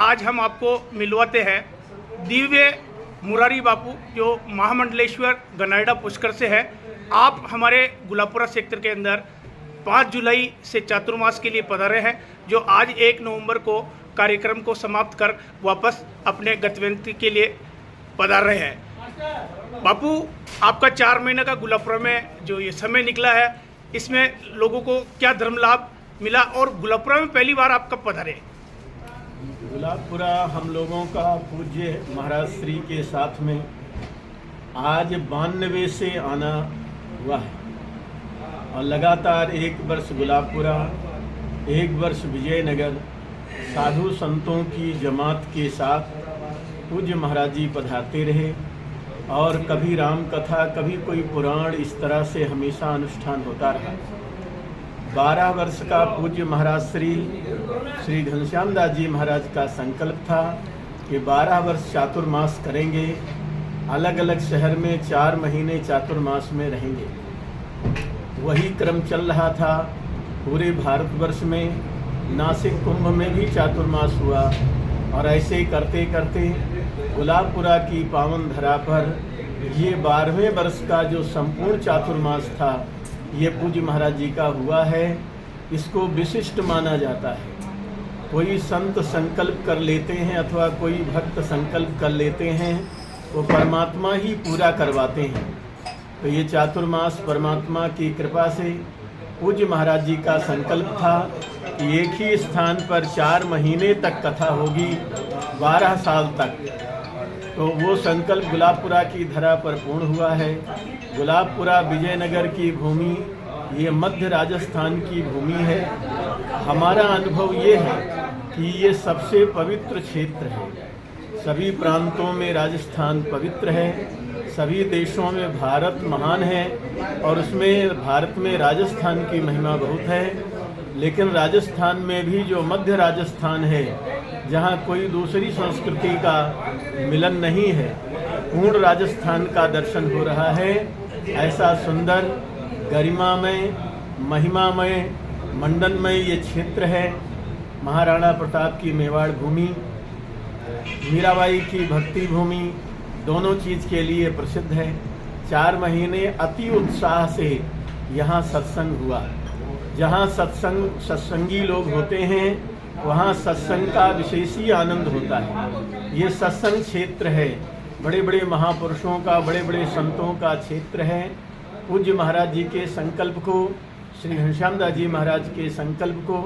आज हम आपको मिलवाते हैं दिव्य मुरारी बापू जो महामंडलेश्वर गनाइडा पुष्कर से है। आप हमारे गुलाबपुरा सेक्टर के अंदर 5 जुलाई से चातुर्मास के लिए पधारे हैं, जो आज 1 नवंबर को कार्यक्रम को समाप्त कर वापस अपने गंतव्य के लिए पधार रहे हैं। बापू, आपका 4 महीने का गुलाबपुरा में जो ये समय निकला है, इसमें लोगों को क्या धर्म लाभ मिला और गुलाबपुरा में पहली बार आप कब पधारे? गुलाबपुरा हम लोगों का पूज्य महाराज श्री के साथ में आज 92 से आना हुआ है और लगातार 1 वर्ष गुलाबपुरा, 1 वर्ष विजयनगर साधु संतों की जमात के साथ पूज्य महाराज जी पधारते रहे और कभी राम कथा, कभी कोई पुराण, इस तरह से हमेशा अनुष्ठान होता रहा। 12 वर्ष का पूज्य महाराज श्री घनश्याम दास जी महाराज का संकल्प था कि 12 वर्ष चातुर्मास करेंगे, अलग अलग शहर में 4 महीने चातुर्मास में रहेंगे। वही क्रम चल रहा था पूरे भारतवर्ष में। नासिक कुंभ में भी चातुर्मास हुआ और ऐसे ही करते करते गुलाबपुरा की पावन धरा पर ये 12वें वर्ष का जो संपूर्ण चातुर्मास था, ये पूज्य महाराज जी का हुआ है। इसको विशिष्ट माना जाता है। कोई संत संकल्प कर लेते हैं अथवा कोई भक्त संकल्प कर लेते हैं, वो परमात्मा ही पूरा करवाते हैं। तो ये चातुर्मास परमात्मा की कृपा से पूज्य महाराज जी का संकल्प था कि एक ही स्थान पर 4 महीने तक कथा होगी, 12 साल तक। तो वो संकल्प गुलाबपुरा की धरा पर पूर्ण हुआ है। गुलाबपुरा विजयनगर की भूमि, ये मध्य राजस्थान की भूमि है। हमारा अनुभव ये है कि ये सबसे पवित्र क्षेत्र है। सभी प्रांतों में राजस्थान पवित्र है, सभी देशों में भारत महान है और उसमें भारत में राजस्थान की महिमा बहुत है। लेकिन राजस्थान में भी जो मध्य राजस्थान है, जहाँ कोई दूसरी संस्कृति का मिलन नहीं है, पूर्ण राजस्थान का दर्शन हो रहा है। ऐसा सुंदर, गरिमामय, महिमामय, मंडनमय ये क्षेत्र है। महाराणा प्रताप की मेवाड़ भूमि, मीराबाई की भक्ति भूमि, दोनों चीज़ के लिए प्रसिद्ध है। 4 महीने अति उत्साह से यहाँ सत्संग हुआ। जहाँ सत्संगी लोग होते हैं, वहाँ सत्संग का विशेष ही आनंद होता है। ये सत्संग क्षेत्र है, बड़े बड़े महापुरुषों का, बड़े बड़े संतों का क्षेत्र है। पूज्य महाराज जी के संकल्प को, श्री घनश्याम दास जी महाराज के संकल्प को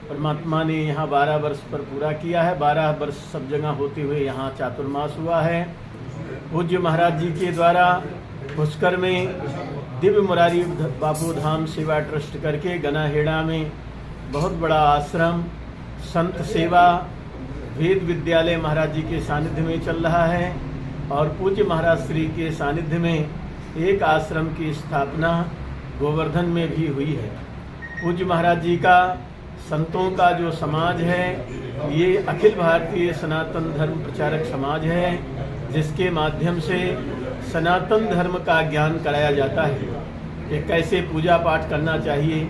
परमात्मा ने यहाँ 12 वर्ष पर पूरा किया है। 12 वर्ष सब जगह होते हुए यहाँ चातुर्मास हुआ है। पूज्य महाराज जी के द्वारा पुष्कर में दिव्य मुरारी बापू धाम सेवा ट्रस्ट करके गनाहेड़ा में बहुत बड़ा आश्रम, संत सेवा, वेद विद्यालय महाराज जी के सानिध्य में चल रहा है और पूज्य महाराज श्री के सानिध्य में एक आश्रम की स्थापना गोवर्धन में भी हुई है। पूज्य महाराज जी का संतों का जो समाज है, ये अखिल भारतीय सनातन धर्म प्रचारक समाज है, जिसके माध्यम से सनातन धर्म का ज्ञान कराया जाता है कि कैसे पूजा पाठ करना चाहिए,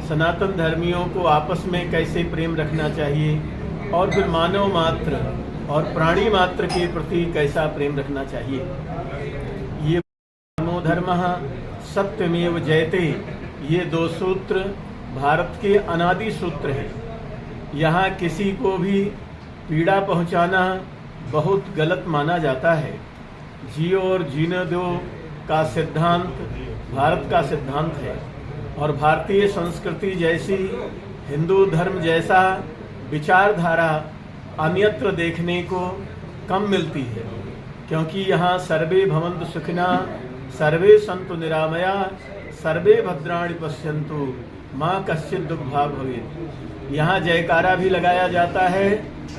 सनातन धर्मियों को आपस में कैसे प्रेम रखना चाहिए और फिर मानव मात्र और प्राणी मात्र के प्रति कैसा प्रेम रखना चाहिए। ये धर्म सत्यमेव जयते, ये 2 सूत्र भारत के अनादि सूत्र हैं। यहाँ किसी को भी पीड़ा पहुँचाना बहुत गलत माना जाता है। जियो और जीने दो का सिद्धांत भारत का सिद्धांत है और भारतीय संस्कृति जैसी, हिंदू धर्म जैसा विचारधारा अन्यत्र देखने को कम मिलती है, क्योंकि यहाँ सर्वे भवन्तु सुखिनः, सर्वे सन्तु निरामया, सर्वे भद्राणि पश्यन्तु, माँ कश्चित् दुःखभाग् भवेत्। यहाँ जयकारा भी लगाया जाता है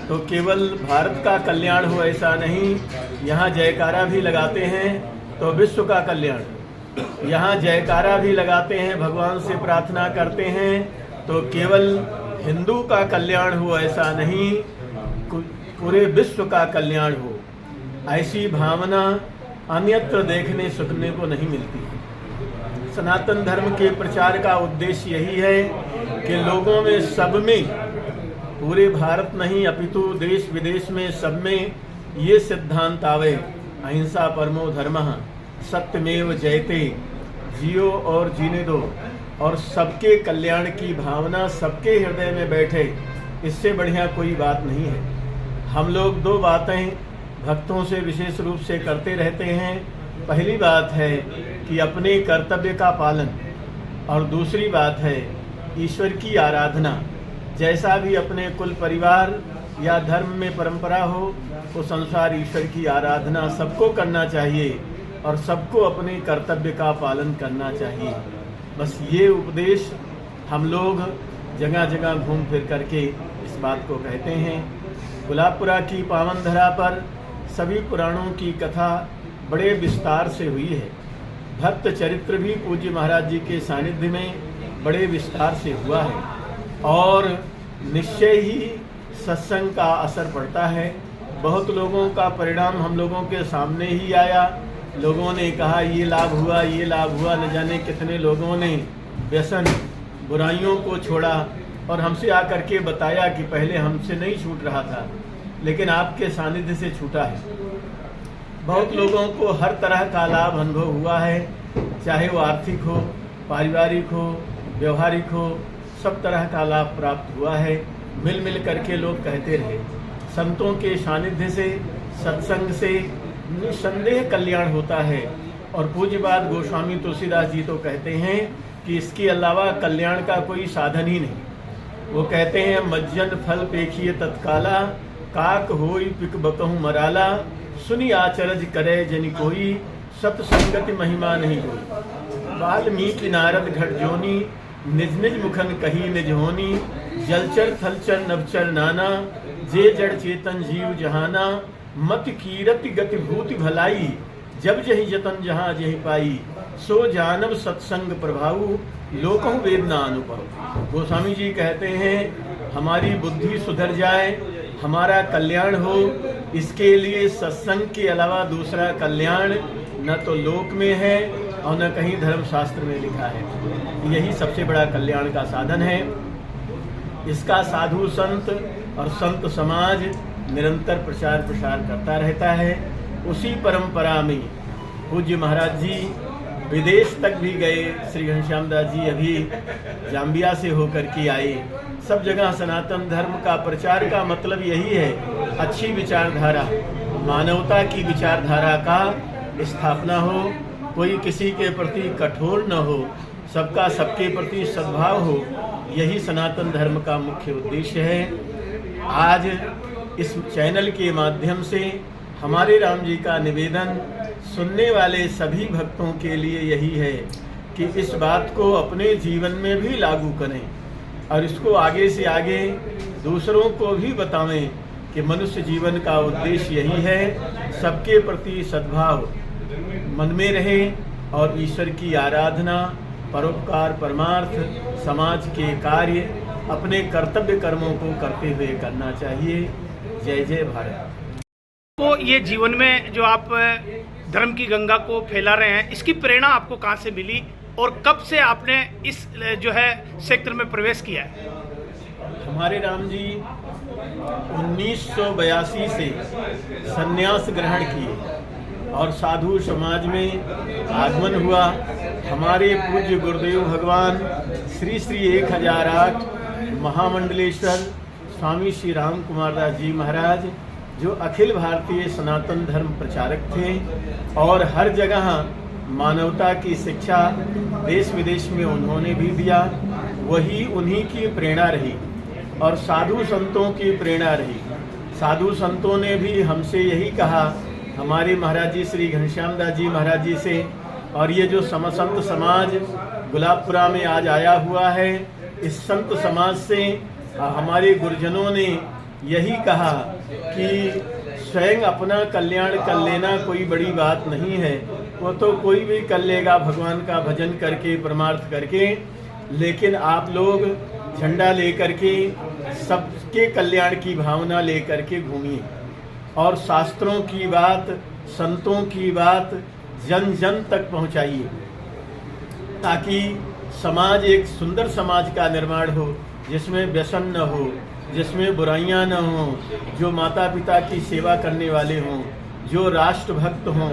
तो केवल भारत का कल्याण हो ऐसा नहीं, यहाँ जयकारा भी लगाते हैं तो विश्व का कल्याण। यहाँ जयकारा भी लगाते हैं, भगवान से प्रार्थना करते हैं तो केवल हिंदू का कल्याण हो ऐसा नहीं, पूरे विश्व का कल्याण हो। ऐसी भावना अन्यत्र देखने सुनने को नहीं मिलती है। सनातन धर्म के प्रचार का उद्देश्य यही है कि लोगों में, सब में पूरे भारत नहीं अपितु देश विदेश में सब में ये सिद्धांत आवे, अहिंसा परमो धर्मः, सत्यमेव जयते, जियो और जीने दो, और सबके कल्याण की भावना सबके हृदय में बैठे, इससे बढ़िया कोई बात नहीं है। हम लोग दो बातें भक्तों से विशेष रूप से करते रहते हैं। पहली बात है कि अपने कर्तव्य का पालन, और दूसरी बात है ईश्वर की आराधना। जैसा भी अपने कुल परिवार या धर्म में परंपरा हो, वो संसार ईश्वर की आराधना सबको करना चाहिए और सबको अपने कर्तव्य का पालन करना चाहिए। बस ये उपदेश हम लोग जगह जगह घूम फिर करके इस बात को कहते हैं। गुलाबपुरा की पावन धरा पर सभी पुराणों की कथा बड़े विस्तार से हुई है। भक्त चरित्र भी पूज्य महाराज जी के सानिध्य में बड़े विस्तार से हुआ है, और निश्चय ही सत्संग का असर पड़ता है। बहुत लोगों का परिणाम हम लोगों के सामने ही आया। लोगों ने कहा ये लाभ हुआ, ये लाभ हुआ। न जाने कितने लोगों ने व्यसन बुराइयों को छोड़ा और हमसे आकर के बताया कि पहले हमसे नहीं छूट रहा था, लेकिन आपके सानिध्य से छूटा है। बहुत लोगों को हर तरह का लाभ अनुभव हुआ है, चाहे वो आर्थिक हो, पारिवारिक हो, व्यवहारिक हो, सब तरह का लाभ प्राप्त हुआ है। मिल मिल करके लोग कहते रहे, संतों के सानिध्य से, सत्संग से निसंदेह कल्याण होता है। और पूज्यपाद गोस्वामी तुलसीदास जी तो कहते हैं कि इसके अलावा कल्याण का कोई साधन ही नहीं। वो कहते हैं मज्जन फल पेखिए तत्काला, काक होई पिक बकहु मराला, सुनी आचरज करे जनि कोई, सतसंगति महिमा नहीं कोई। वाल्मीकि नारद घट जोनी, निज निज मुखन कही निज होनी, जलचर थलचर नभचर नाना, जे जड़ चेतन जीव जहाना, मत कीरति गति भूति भलाई, जब जही जतन जहाँ जही पाई, सो जानब सत्संग प्रभाऊ, लोकहु वेदना अनुभव। गोस्वामी जी कहते हैं हमारी बुद्धि सुधर जाए, हमारा कल्याण हो, इसके लिए सत्संग के अलावा दूसरा कल्याण न तो लोक में है और न कहीं धर्मशास्त्र में लिखा है। यही सबसे बड़ा कल्याण का साधन है। इसका साधु संत और संत समाज निरंतर प्रचार प्रसार करता रहता है। उसी परंपरा में पूज्य महाराज जी विदेश तक भी गए। श्री घनश्याम दास जी अभी जाम्बिया से होकर के आए। सब जगह सनातन धर्म का प्रचार का मतलब यही है, अच्छी विचारधारा, मानवता की विचारधारा का स्थापना हो, कोई किसी के प्रति कठोर न हो, सबका सबके प्रति सद्भाव हो। यही सनातन धर्म का मुख्य उद्देश्य है। आज इस चैनल के माध्यम से हमारे राम जी का निवेदन सुनने वाले सभी भक्तों के लिए यही है कि इस बात को अपने जीवन में भी लागू करें और इसको आगे से आगे दूसरों को भी बतावें कि मनुष्य जीवन का उद्देश्य यही है, सबके प्रति सद्भाव मन में रहे और ईश्वर की आराधना, परोपकार, परमार्थ, समाज के कार्य, अपने कर्तव्य कर्मों को करते हुए करना चाहिए। जय जय भारत। तो ये जीवन में जो आप धर्म की गंगा को फैला रहे हैं, इसकी प्रेरणा आपको कहाँ से मिली और कब से आपने इस जो है क्षेत्र में प्रवेश किया है? हमारे राम जी 1982 से संन्यास ग्रहण किए और साधु समाज में आगमन हुआ। हमारे पूज्य गुरुदेव भगवान श्री श्री 1008 महामंडलेश्वर स्वामी श्री राम कुमार दास जी महाराज, जो अखिल भारतीय सनातन धर्म प्रचारक थे और हर जगह मानवता की शिक्षा देश विदेश में उन्होंने भी दिया, वही उन्हीं की प्रेरणा रही और साधु संतों की प्रेरणा रही। साधु संतों ने भी हमसे यही कहा, हमारे महाराज जी श्री घनश्याम दास जी महाराज जी से, और ये जो समसंत समाज गुलाबपुरा में आज आया हुआ है, इस संत समाज से हमारे गुरुजनों ने यही कहा कि स्वयं अपना कल्याण कर लेना कोई बड़ी बात नहीं है, वो तो कोई भी कर लेगा भगवान का भजन करके, परमार्थ करके, लेकिन आप लोग झंडा लेकर के सबके कल्याण की भावना लेकर के घूमिए और शास्त्रों की बात, संतों की बात जन जन तक पहुंचाइए, ताकि समाज एक सुंदर समाज का निर्माण हो, जिसमें व्यसन न हो, जिसमें बुराइयां न हों, जो माता पिता की सेवा करने वाले हों, जो राष्ट्रभक्त हों,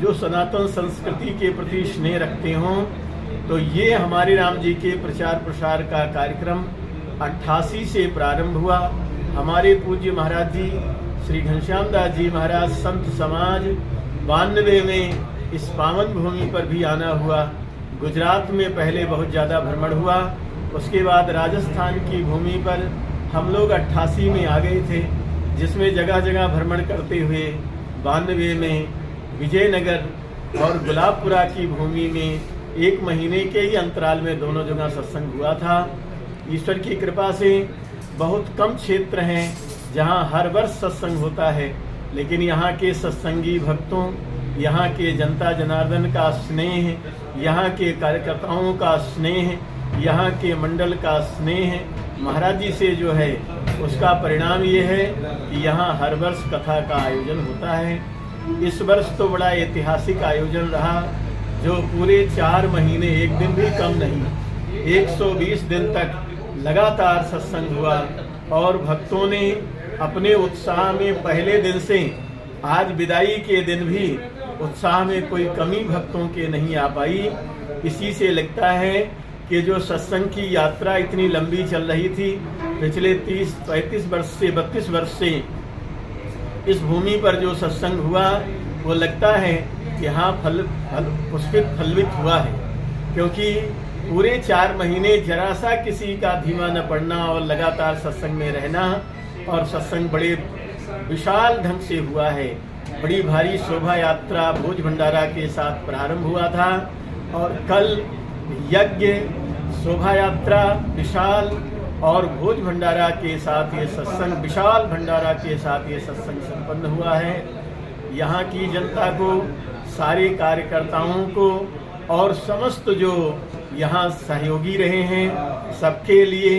जो सनातन संस्कृति के प्रति स्नेह रखते हों। तो ये हमारे राम जी के प्रचार प्रसार का कार्यक्रम 88 से प्रारंभ हुआ। हमारे पूज्य महाराज जी श्री घनश्याम दास जी महाराज संत समाज 92 में इस पावन भूमि पर भी आना हुआ। गुजरात में पहले बहुत ज़्यादा भ्रमण हुआ, उसके बाद राजस्थान की भूमि पर हम लोग 88 में आ गए थे, जिसमें जगह जगह भ्रमण करते हुए 92 में विजयनगर और गुलाबपुरा की भूमि में 1 महीने के ही अंतराल में दोनों जगह सत्संग हुआ था। ईश्वर की कृपा से बहुत कम क्षेत्र हैं जहां हर वर्ष सत्संग होता है, लेकिन यहाँ के सत्संगी भक्तों, यहाँ के जनता जनार्दन का स्नेह, यहाँ के कार्यकर्ताओं का स्नेह, यहाँ के मंडल का स्नेह महाराज जी से जो है, उसका परिणाम ये है कि यहाँ हर वर्ष कथा का आयोजन होता है। इस वर्ष तो बड़ा ऐतिहासिक आयोजन रहा, जो पूरे 4 महीने, एक दिन भी कम नहीं, 120 दिन तक लगातार सत्संग हुआ और भक्तों ने अपने उत्साह में पहले दिन से आज विदाई के दिन भी उत्साह में कोई कमी भक्तों के नहीं आ पाई। इसी से लगता है कि जो सत्संग की यात्रा इतनी लंबी चल रही थी, पिछले 30-35 वर्ष से 32 वर्ष से इस भूमि पर जो सत्संग हुआ, वो लगता है कि हाँ पुष्पित फलवित हुआ है, क्योंकि पूरे 4 महीने जरा सा किसी का धीमा न पड़ना और लगातार सत्संग में रहना, और सत्संग बड़े विशाल ढंग से हुआ है। बड़ी भारी शोभा यात्रा भोज भंडारा के साथ प्रारंभ हुआ था और कल यज्ञ, शोभा यात्रा विशाल और भोज भंडारा के साथ ये सत्संग, विशाल भंडारा के साथ ये सत्संग संपन्न हुआ है। यहाँ की जनता को, सारे कार्यकर्ताओं को और समस्त जो यहाँ सहयोगी रहे हैं, सबके लिए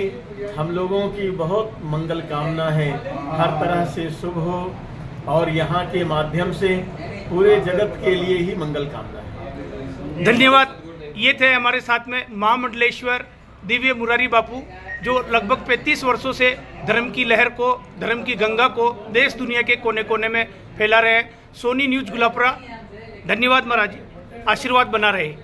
हम लोगों की बहुत मंगल कामना है। हर तरह से शुभ हो और यहाँ के माध्यम से पूरे जगत के लिए ही मंगल कामना है। धन्यवाद। ये थे हमारे साथ में महामंडलेश्वर दिव्य मुरारी बापू, जो लगभग 35 वर्षों से धर्म की लहर को, धर्म की गंगा को देश दुनिया के कोने कोने में फैला रहे हैं। सोनी न्यूज़ गुलापुरा। धन्यवाद महाराज, आशीर्वाद बना रहे।